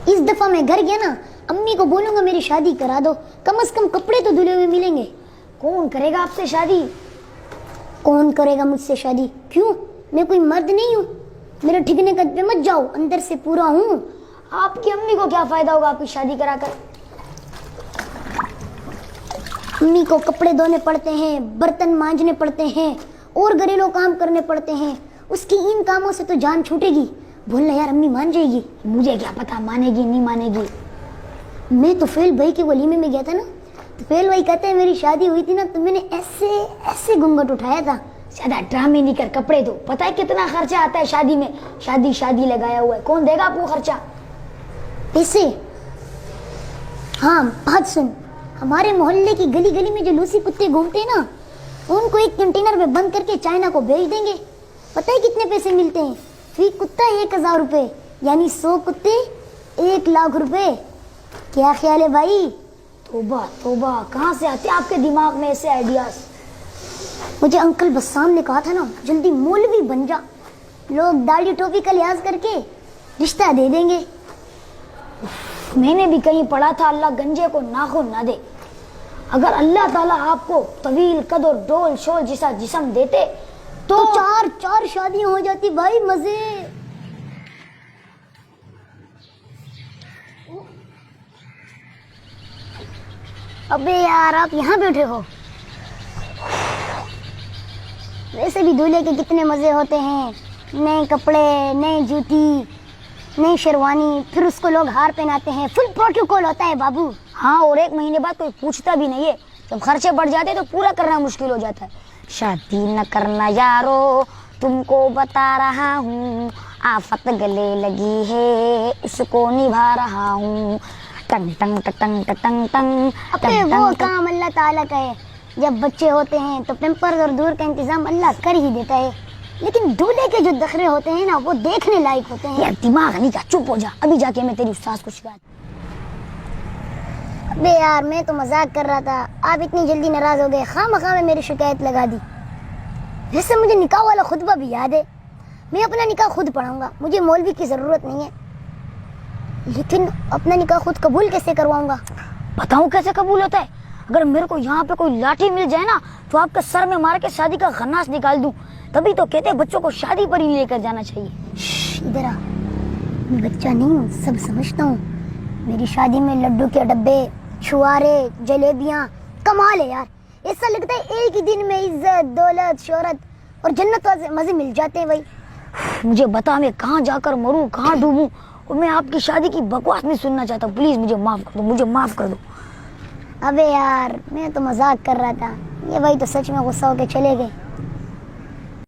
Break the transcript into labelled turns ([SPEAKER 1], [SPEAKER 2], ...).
[SPEAKER 1] इस दफा मैं घर गया ना, अम्मी को बोलूंगा मेरी शादी करा दो, कम से कम कपड़े तो धुले हुए मिलेंगे।
[SPEAKER 2] कौन करेगा आपसे शादी?
[SPEAKER 1] कौन करेगा मुझसे शादी? क्यों, मैं कोई मर्द नहीं हूँ? मेरे ठिकने कद पे मत जाओ, अंदर से पूरा हूँ।
[SPEAKER 2] आपकी अम्मी को क्या फायदा होगा आपकी शादी कराकर?
[SPEAKER 1] अम्मी को कपड़े धोने पड़ते हैं, बर्तन मांजने पड़ते हैं और घरेलू काम करने पड़ते हैं। उसकी इन कामों से तो जान छूटेगी। बोलना यार अम्मी मान जाएगी।
[SPEAKER 2] मुझे क्या पता मानेगी नहीं मानेगी।
[SPEAKER 1] मैं तो फेल भाई के वलीमे में गया था ना, तो फेल भाई कहते हैं मेरी शादी हुई थी ना तो मैंने ऐसे ऐसे घूंघट उठाया था।
[SPEAKER 2] ज्यादा ड्रामे नहीं कर, कपड़े दो। पता है कितना खर्चा आता है शादी में? शादी लगाया हुआ है, कौन देगा आपको खर्चा?
[SPEAKER 1] पैसे? हाँ बात सुन, हमारे मोहल्ले की गली गली में जो लूसी कुत्ते घूमते हैं ना, उनको एक कंटेनर में बंद करके चाइना को भेज देंगे। पता है कितने पैसे मिलते हैं? फी कुत्ता 1000 रुपये, यानी 100 कुत्ते 1 लाख रुपए। क्या ख्याल है भाई?
[SPEAKER 2] तोबा तोबा, कहाँ से आते हैं आपके दिमाग में ऐसे आइडियाज?
[SPEAKER 1] मुझे अंकल बस्साम ने कहा था ना, जल्दी मौलवी बन जा, लोग दाढ़ी टोपी का लिहाज करके रिश्ता दे देंगे।
[SPEAKER 2] मैंने भी कहीं पढ़ा था अल्लाह गंजे को नाखून ना दे। अगर अल्लाह ताला आपको तवील कद और डोल शोल जैसा जिस्म देते तो
[SPEAKER 1] चार शादियां हो जाती भाई, मजे। अबे यार आप यहाँ बैठे हो? वैसे भी दूल्हे के कितने मजे होते हैं, नए कपड़े, नए जूती, नई शेरवानी, फिर उसको लोग हार पहनाते हैं, फुल प्रोटोकॉल होता है बाबू।
[SPEAKER 2] हाँ, और 1 महीने बाद कोई पूछता भी नहीं है। जब खर्चे बढ़ जाते तो पूरा करना मुश्किल हो जाता है। शादी न करना यारो, तुमको बता रहा हूँ, आफत गले लगी है, इसको निभा रहा हूँ। टंग टंग टंग टंग टंग।
[SPEAKER 1] अबे वो काम अल्लाह ताला का है। जब बच्चे होते हैं तो पेम्पर्स और दूर का इंतजाम अल्लाह कर ही देता है, लेकिन दूल्हे के जो दखरे होते हैं ना, वो देखने लायक होते हैं।
[SPEAKER 2] यार दिमाग नहीं का, चुप हो जा। अभी जाके मैं तेरी उस्ताद को शिकायत।
[SPEAKER 1] अबे यार मैं तो मजाक कर रहा था, आप इतनी जल्दी नाराज हो गए, खामखा में मेरी शिकायत लगा दी। वैसे मुझे निकाह वाला खुतबा भी याद है, मैं अपना निकाह खुद पढ़ाऊंगा, मुझे मौलवी की जरूरत नहीं है। लेकिन अपना निकाह खुद कबूल कैसे करवाऊंगा?
[SPEAKER 2] बताऊं कैसे कबूल होता है? अगर मेरे को यहाँ पे कोई लाठी मिल जाए ना, तो आपके सर में मार के शादी का खन्नास निकाल दूं। तभी तो कहते हैं बच्चों को शादी पर ही लेकर जाना चाहिए।
[SPEAKER 1] इधर आ, मैं बच्चा नहीं हूँ, सब समझता हूँ। मेरी शादी में लड्डू के डब्बे, छुआरे, जलेबियाँ, कमाल है यार। ऐसा लगता है एक ही दिन में इज्जत, दौलत, शोहरत और जन्नत वाले मजे मिल जाते हैं भाई।
[SPEAKER 2] मुझे बता मैं कहाँ जाकर मरूं, कहाँ डूबूं, और मैं आपकी शादी की बकवास नहीं सुनना चाहता। प्लीज मुझे माफ कर दो, मुझे माफ कर दो।
[SPEAKER 1] अबे यार मैं तो मजाक कर रहा था, ये भाई तो सच में गुस्सा होके चले गए।